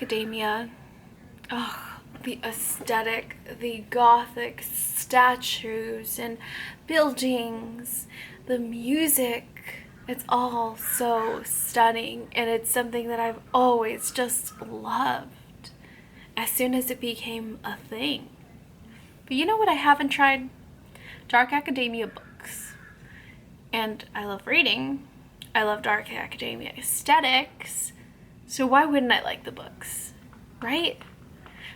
Academia. Oh, the aesthetic, the gothic statues and buildings, the music. It's all so stunning, and it's something that I've always just loved as soon as it became a thing. But you know what I haven't tried? Dark Academia books. And I love reading. I love Dark Academia aesthetics. So why wouldn't I like the books? Right?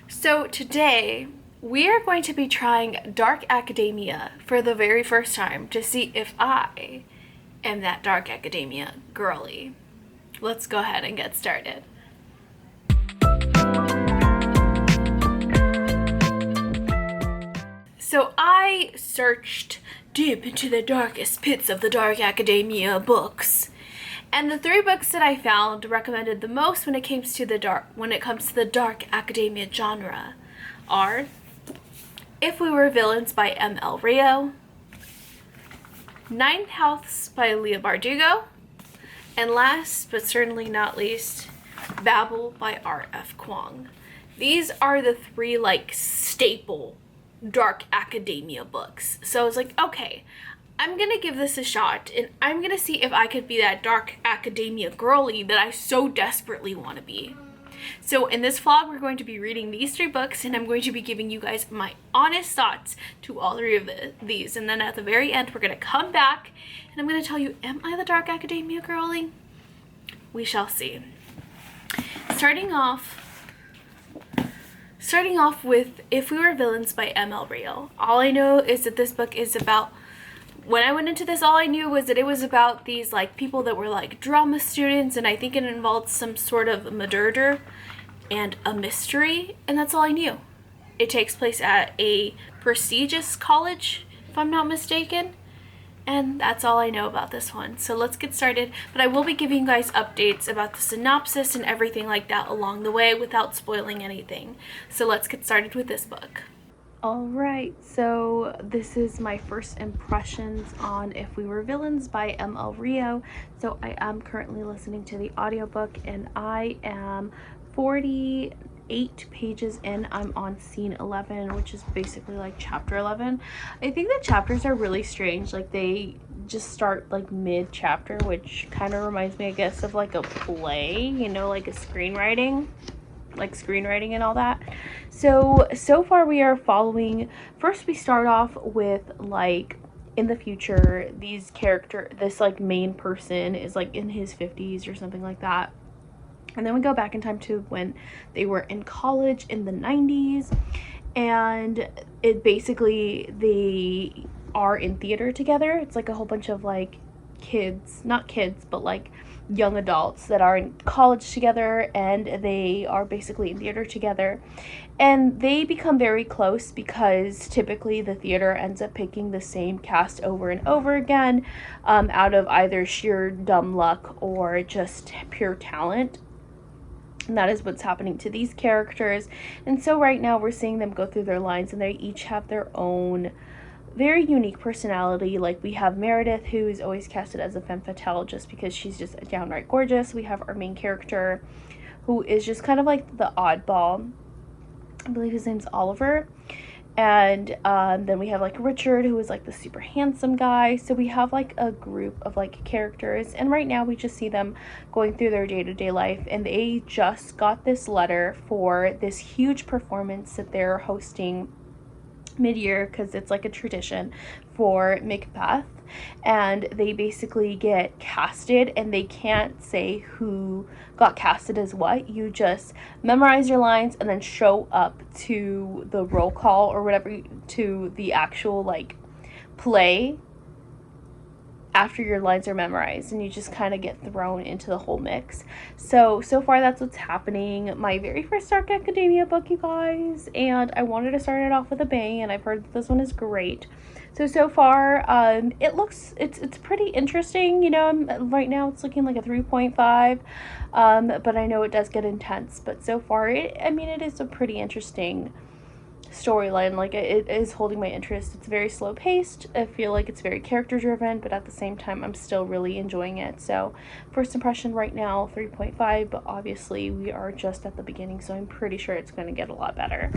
So today, we are going to be trying Dark Academia for the very first time to see if I am that Dark Academia girly. Let's go ahead and get started. So I searched deep into the darkest pits of the Dark Academia books. And the 3 books that I found recommended the most when it comes to the Dark Academia genre are If We Were Villains by M.L. Rio, Ninth House by Leah Bardugo, and last but certainly not least, Babel by R.F. Kuang. These are the 3 staple Dark Academia books. So I was like, okay, I'm gonna give this a shot and I'm gonna see if I could be that Dark Academia girly that I so desperately want to be. So in this vlog, we're going to be reading these 3 books, and I'm going to be giving you guys my honest thoughts to all 3 of these. And then at the very end, we're going to come back and I'm going to tell you, am I the Dark Academia girly? We shall see. Starting off with If We Were Villains by M.L. Rio. All I know is that this book is about, when I went into this, all I knew was that it was about these people that were drama students, and I think it involved some sort of murder and a mystery, and that's all I knew. It takes place at a prestigious college, if I'm not mistaken, and that's all I know about this one. So let's get started, but I will be giving you guys updates about the synopsis and everything like that along the way without spoiling anything. So let's get started with this book. Alright, so this is my first impressions on If We Were Villains by M.L. Rio. So I am currently listening to the audiobook, and I am 48 pages in. I'm on scene 11, which is basically chapter 11. I think the chapters are really strange. They just start mid-chapter, which kind of reminds me, I guess, of a play, a screenwriting and all that. So far we are following, first we start off with in the future, this main person is in his 50s or something like that. And then we go back in time to when they were in college in the 90s, and it basically, they are in theater together. It's a whole bunch of not kids, but young adults that are in college together, and they are basically in theater together, and they become very close because typically the theater ends up picking the same cast over and over again, out of either sheer dumb luck or just pure talent. And that is what's happening to these characters. And so right now we're seeing them go through their lines, and they each have their own very unique personality. We have Meredith, who is always casted as a femme fatale just because she's just downright gorgeous. We have our main character, who is just kind of the oddball. I believe his name's Oliver. And then we have Richard, who is the super handsome guy. So we have a group of characters, and right now we just see them going through their day-to-day life, and they just got this letter for this huge performance that they're hosting mid-year, because it's a tradition for Macbeth, and they basically get casted, and they can't say who got casted as what. You just memorize your lines and then show up to the roll call or whatever, to the actual play after your lines are memorized, and you just kind of get thrown into the whole mix. So far that's what's happening. My very first Dark Academia book, you guys, and I wanted to start it off with a bang, and I've heard that this one is great. So far, it's pretty interesting. Right now it's looking like a 3.5, but I know it does get intense. But so far, it is a pretty interesting storyline. Like, it is holding my interest. It's very slow paced. I feel like it's very character driven, but at the same time I'm still really enjoying it. So first impression right now 3.5, but obviously we are just at the beginning, so I'm pretty sure it's going to get a lot better.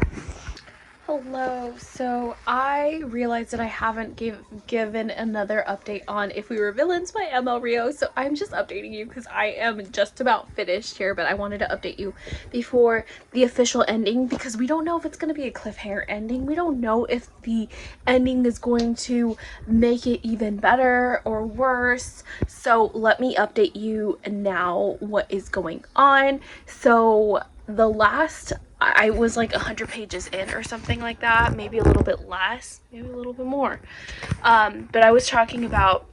Hello, so I realized that I haven't given another update on If We Were Villains by ML Rio, so I'm just updating you because I am just about finished here, but I wanted to update you before the official ending because we don't know if it's going to be a cliffhanger ending. We don't know if the ending is going to make it even better or worse, so let me update you now what is going on. So the last, I was like 100 pages in or something like that, maybe a little bit less, maybe a little bit more, but I was talking about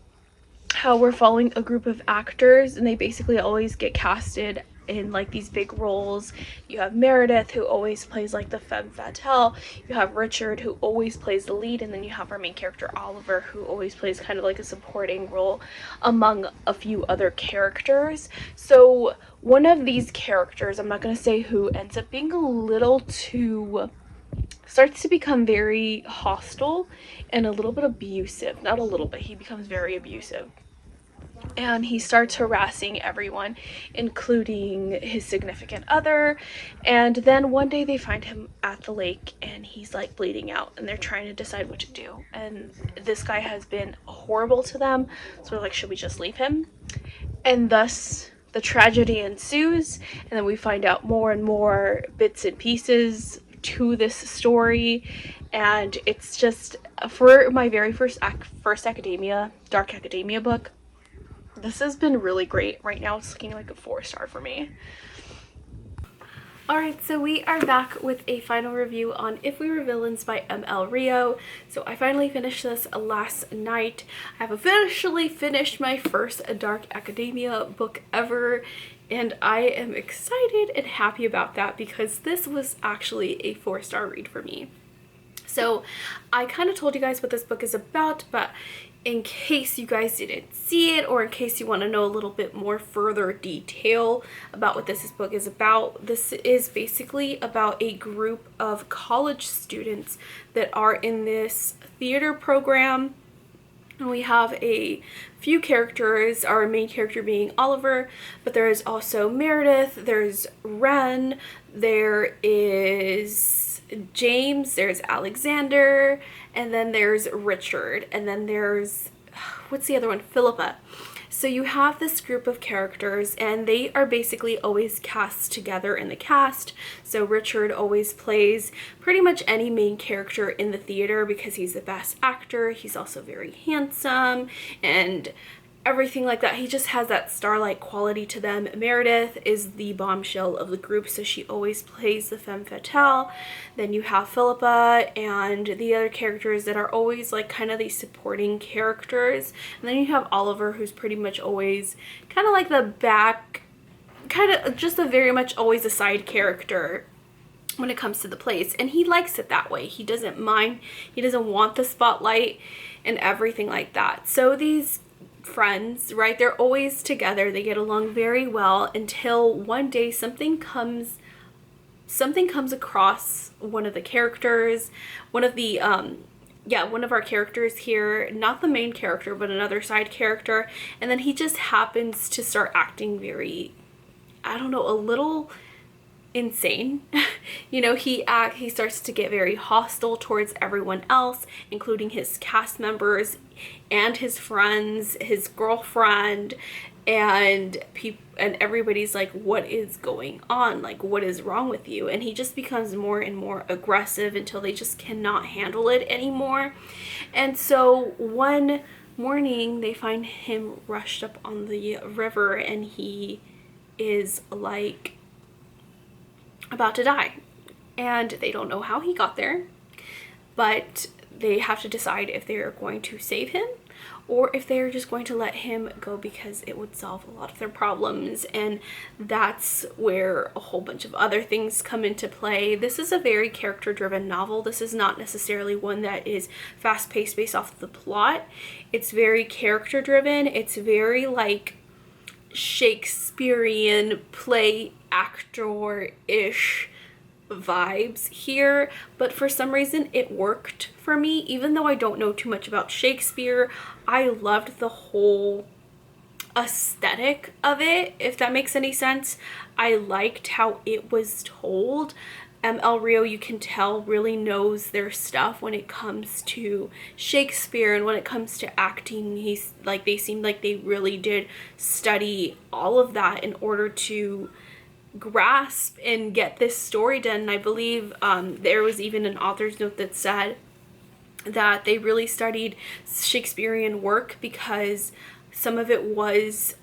how we're following a group of actors and they basically always get casted in like these big roles. You have Meredith, who always plays like the femme fatale, you have Richard, who always plays the lead, and then you have our main character Oliver, who always plays kind of like a supporting role among a few other characters. So one of these characters, I'm not going to say who, ends up being a little too, starts to become very hostile and a little bit abusive. Not a little bit, he becomes very abusive. And he starts harassing everyone, including his significant other. And then one day they find him at the lake and he's like bleeding out and they're trying to decide what to do. And this guy has been horrible to them. So they're like, should we just leave him? And thus the tragedy ensues. And then we find out more and more bits and pieces to this story. And it's just, for my very first academia, dark academia book, this has been really great. Right now it's looking like a 4-star for me. Alright, so we are back with a final review on If We Were Villains by ML Rio. So I finally finished this last night. I have officially finished my first dark academia book ever, and I am excited and happy about that because this was actually a 4-star read for me. So I kind of told you guys what this book is about, but in case you guys didn't see it, or in case you want to know a little bit more further detail about what this book is about, this is basically about a group of college students that are in this theater program. And we have a few characters, our main character being Oliver, but there is also Meredith, there's Ren, there is James, there's Alexander, and then there's Richard, and then there's, what's the other one? Philippa. So you have this group of characters and they are basically always cast together in the cast. So Richard always plays pretty much any main character in the theater because he's the best actor. He's also very handsome and everything like that. He just has that star-like quality to them. Meredith is the bombshell of the group, so she always plays the femme fatale. Then you have Philippa and the other characters that are always like kind of these supporting characters. And then you have Oliver, who's pretty much always kind of like the back, kind of just a very much always a side character when it comes to the plays, and he likes it that way. He doesn't mind, he doesn't want the spotlight and everything like that. So these friends, right, they're always together, they get along very well until one day something comes across one of the characters, one of our characters here, not the main character but another side character, and then he just happens to start acting very, I don't know, a little insane. You know, he starts to get very hostile towards everyone else, including his cast members and his friends, his girlfriend, and everybody's like, what is going on? Like, what is wrong with you? And he just becomes more and more aggressive until they just cannot handle it anymore. And so one morning they find him rushed up on the river and he is like about to die, and they don't know how he got there, but they have to decide if they're going to save him or if they're just going to let him go because it would solve a lot of their problems. And that's where a whole bunch of other things come into play. This is a very character-driven novel. This is not necessarily one that is fast-paced based off of the plot. It's very character-driven. It's very like Shakespearean play actor-ish vibes here, but for some reason it worked for me. Even though I don't know too much about Shakespeare, I loved the whole aesthetic of it, if that makes any sense. I liked how it was told. ML Rio, you can tell, really knows their stuff when it comes to Shakespeare, and when it comes to acting, he's like, they seemed like they really did study all of that in order to grasp and get this story done. And I believe there was even an author's note that said that they really studied Shakespearean work because some of it was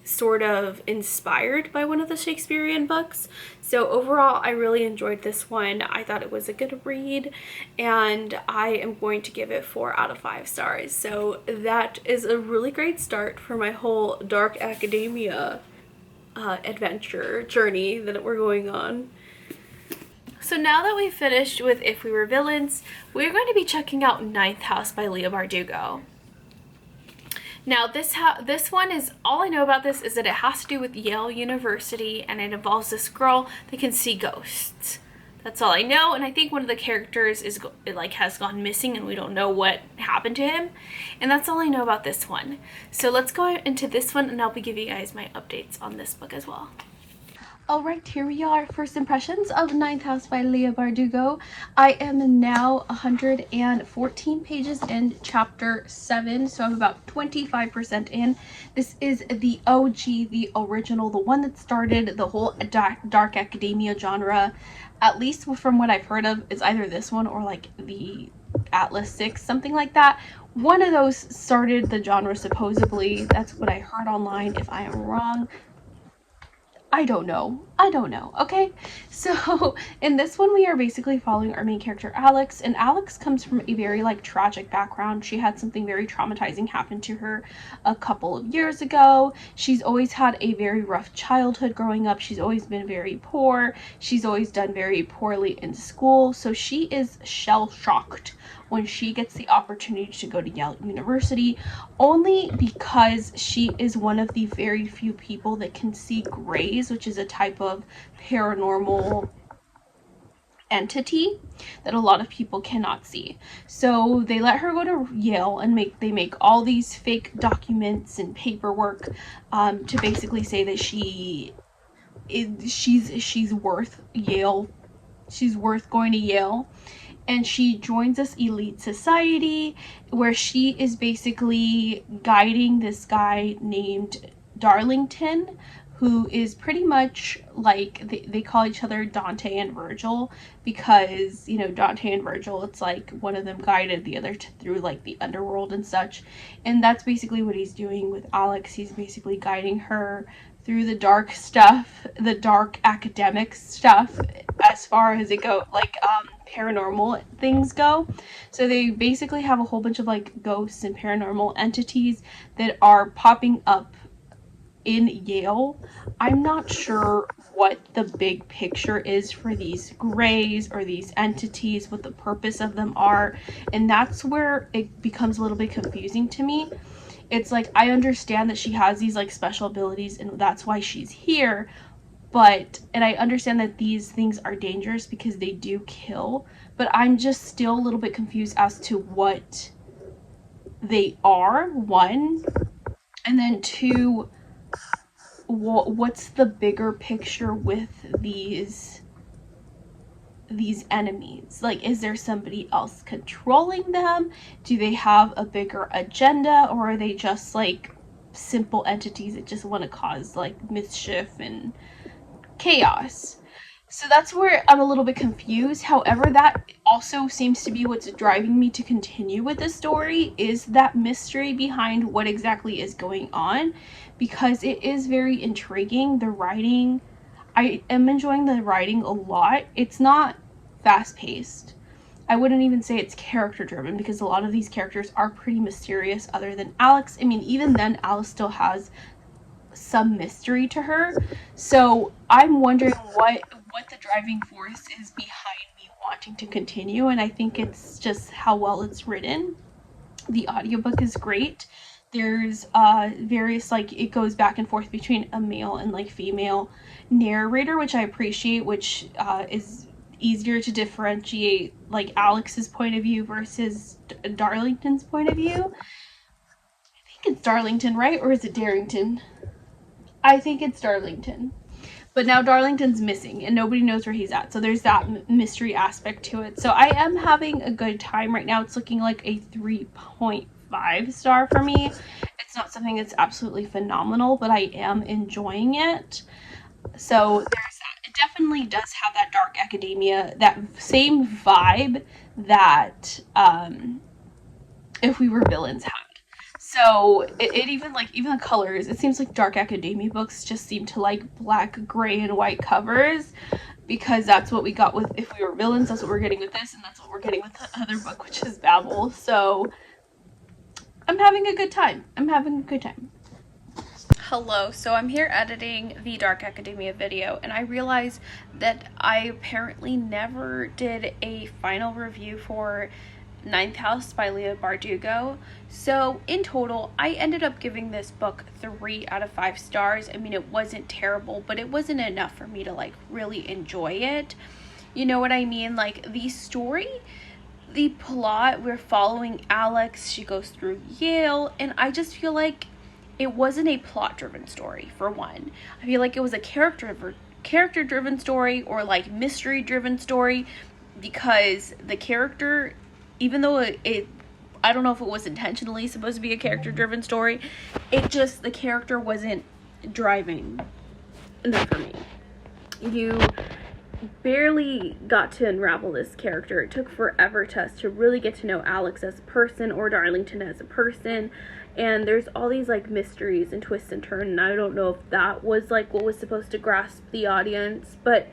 sort of inspired by one of the Shakespearean books. So overall, I really enjoyed this one. I thought it was a good read, and I am going to give it 4 out of 5 stars. So that is a really great start for my whole dark academia adventure journey that we're going on. So now that we've finished with If We Were Villains, we're going to be checking out Ninth House by Leigh Bardugo. Now this one is, all I know about this is that it has to do with Yale University, and it involves this girl that can see ghosts. That's all I know, and I think one of the characters has gone missing and we don't know what happened to him. And that's all I know about this one. So let's go into this one, and I'll be giving you guys my updates on this book as well. Alright, here we are. First impressions of Ninth House by Leigh Bardugo. I am now 114 pages in chapter 7, so I'm about 25% in. This is the OG, the original, the one that started the whole dark academia genre. At least from what I've heard of, it's either this one or like the Atlas 6, something like that. One of those started the genre, supposedly. That's what I heard online. If I am wrong, I don't know, okay? So in this one, we are basically following our main character, Alex, and Alex comes from a very tragic background. She had something very traumatizing happen to her a couple of years ago. She's always had a very rough childhood growing up. She's always been very poor. She's always done very poorly in school, so she is shell-shocked when she gets the opportunity to go to Yale University, only because she is one of the very few people that can see grays, which is a type of paranormal entity that a lot of people cannot see. So they let her go to Yale, and they make all these fake documents and paperwork to basically say that she's worth Yale. She's worth going to Yale. And she joins this elite society where she is basically guiding this guy named Darlington, who is pretty much like, they call each other Dante and Virgil, because, you know, Dante and Virgil, it's like one of them guided the other through like the underworld and such. And that's basically what he's doing with Alex. He's basically guiding her through the dark stuff, the dark academic stuff, as far as it go, paranormal things go. So they basically have a whole bunch of ghosts and paranormal entities that are popping up in Yale. I'm not sure what the big picture is for these grays or these entities, what the purpose of them are, and that's where it becomes a little bit confusing to me. It's like, I understand that she has these special abilities and that's why she's here, and I understand that these things are dangerous because they do kill, but I'm just still a little bit confused as to what they are, one, and then two, what's the bigger picture with these enemies? Is there somebody else controlling them? Do they have a bigger agenda, or are they just simple entities that just want to cause mischief and chaos? So that's where I'm a little bit confused. However, that also seems to be what's driving me to continue with the story, is that mystery behind what exactly is going on, because it is very intriguing. The writing, I am enjoying the writing a lot. It's not fast-paced. I wouldn't even say it's character-driven, because a lot of these characters are pretty mysterious other than Alex. I mean, even then, Alice still has some mystery to her. So I'm wondering what the driving force is behind me wanting to continue, and I think it's just how well it's written. The audiobook is great. there's various, like, it goes back and forth between a male and like female narrator, which I appreciate, which is easier to differentiate like Alex's point of view versus Darlington's point of view. I think it's Darlington, right? Or is it Darrington? I think it's Darlington. But now Darlington's missing and nobody knows where he's at. So there's that mystery aspect to it. So I am having a good time right now. It's looking like a 3.5 star for me. It's not something that's absolutely phenomenal, but I am enjoying it. So there's that. It definitely does have that dark academia, that same vibe that If We Were Villains had. So it even, like, even the colors, it seems like dark academia books just seem to like black, gray, and white covers, because that's what we got with If We Were Villains, that's what we're getting with this, and that's what we're getting with the other book, which is Babel. So I'm having a good time. Hello, so I'm here editing the Dark Academia video, and I realized that I apparently never did a final review for Ninth House by Leah Bardugo. So in total, I ended up giving this book 3 out of 5 stars. I mean, it wasn't terrible, but it wasn't enough for me to like really enjoy it. You know what I mean? Like, the story, the plot, we're following Alex, she goes through Yale, and I just feel like it wasn't a plot driven story, for one. I feel like it was a character driven story, or like mystery driven story, because the character, even though it I don't know if it was intentionally supposed to be a character-driven story, the character wasn't driving enough for me. You barely got to unravel this character. It took forever to really get to know Alex as a person, or Darlington as a person, and there's all these like mysteries and twists and turns, and I don't know if that was like what was supposed to grasp the audience, but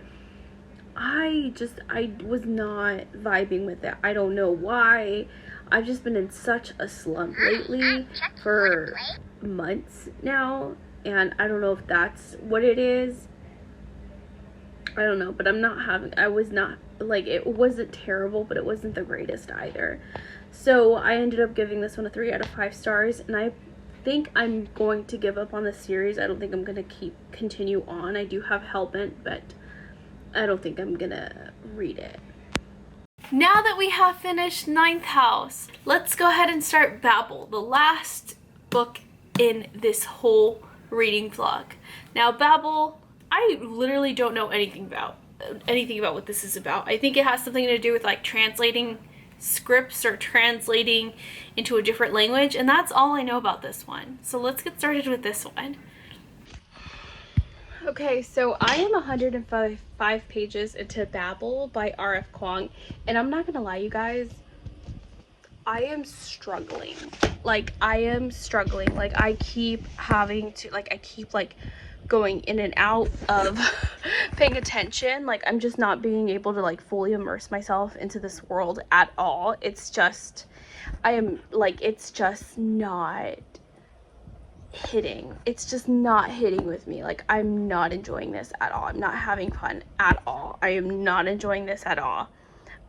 I was not vibing with it. I don't know why. I've just been in such a slump lately for months now, and I don't know if that's what it is. I don't know, but I was not, like, it wasn't terrible, but it wasn't the greatest either. So I ended up giving this one a 3 out of 5 stars, and I think I'm going to give up on the series. I don't think I'm going to continue on. I do have Hellbent, but I don't think I'm gonna read it. Now that we have finished Ninth House, let's go ahead and start Babel, the last book in this whole reading vlog. Now, Babel, I literally don't know anything about what this is about. I think it has something to do with like translating scripts or translating into a different language, and that's all I know about this one. So let's get started with this one. Okay, so I am 105 pages into Babel by R.F. Kuang, and I'm not gonna lie, you guys, I am struggling. Like, I keep having to, like, I keep, like, going in and out of paying attention. Like, I'm just not being able to, like, fully immerse myself into this world at all. It's just, it's just not hitting. It's just not hitting with me. Like, I'm not enjoying this at all. I'm not having fun at all. I am not enjoying this at all.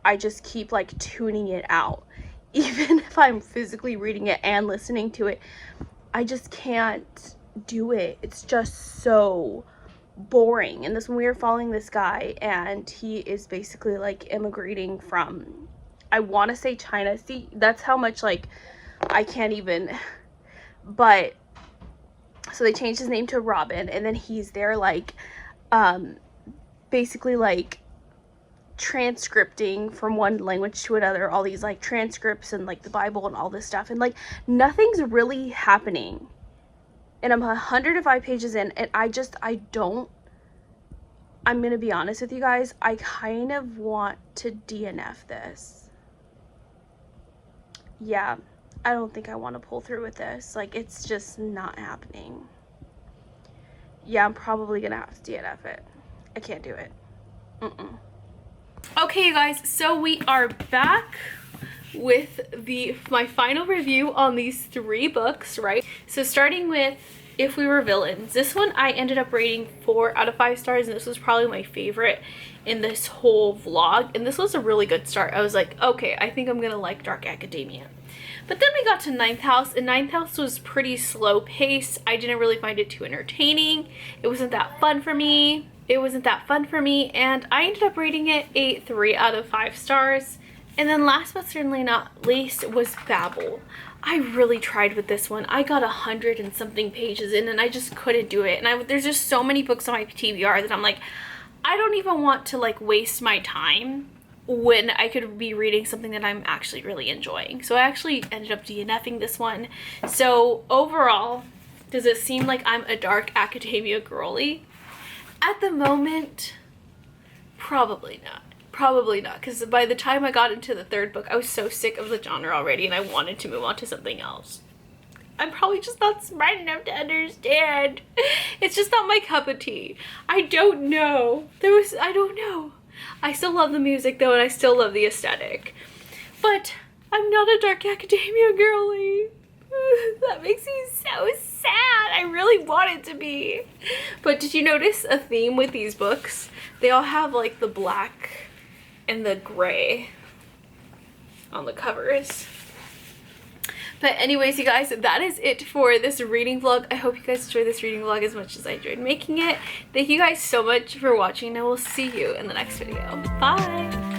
I just keep like tuning it out. Even if I'm physically reading it and listening to it, I just can't do it. It's just so boring. And this one, we are following this guy, and he is basically like immigrating from, I want to say China. See, that's how much like I can't even, but so they changed his name to Robin, and then he's there like basically like transcripting from one language to another, all these like transcripts and like the Bible and all this stuff, and like nothing's really happening. And I'm 105 pages in, and I'm gonna be honest with you guys, I kind of want to DNF this. Yeah, I don't think I want to pull through with this. Like, it's just not happening. Yeah, I'm probably gonna have to DNF it. I can't do it. Okay, you guys, so we are back with my final review on these 3 books, right? So starting with If We Were Villains, this one I ended up rating 4 out of 5 stars, and this was probably my favorite in this whole vlog, and this was a really good start. I was like, okay, I think I'm gonna like Dark Academia. But then we got to Ninth House, and Ninth House was pretty slow paced. I didn't really find it too entertaining. It wasn't that fun for me. And I ended up rating it a 3 out of 5 stars. And then last but certainly not least was Babel. I really tried with this one. I got 100 and something pages in, and I just couldn't do it. And there's just so many books on my TBR that I'm like, I don't even want to like waste my time when I could be reading something that I'm actually really enjoying. So I actually ended up DNFing this one. So overall, does it seem like I'm a dark academia girly? At the moment, probably not. Probably not, because by the time I got into the third book, I was so sick of the genre already and I wanted to move on to something else. I'm probably just not smart enough to understand. It's just not my cup of tea. I don't know. I don't know. I still love the music though, and I still love the aesthetic. But I'm not a dark academia girly. That makes me so sad. I really want it to be. But did you notice a theme with these books? They all have like the black and the gray on the covers. But anyways, you guys, that is it for this reading vlog. I hope you guys enjoyed this reading vlog as much as I enjoyed making it. Thank you guys so much for watching, and I will see you in the next video. Bye!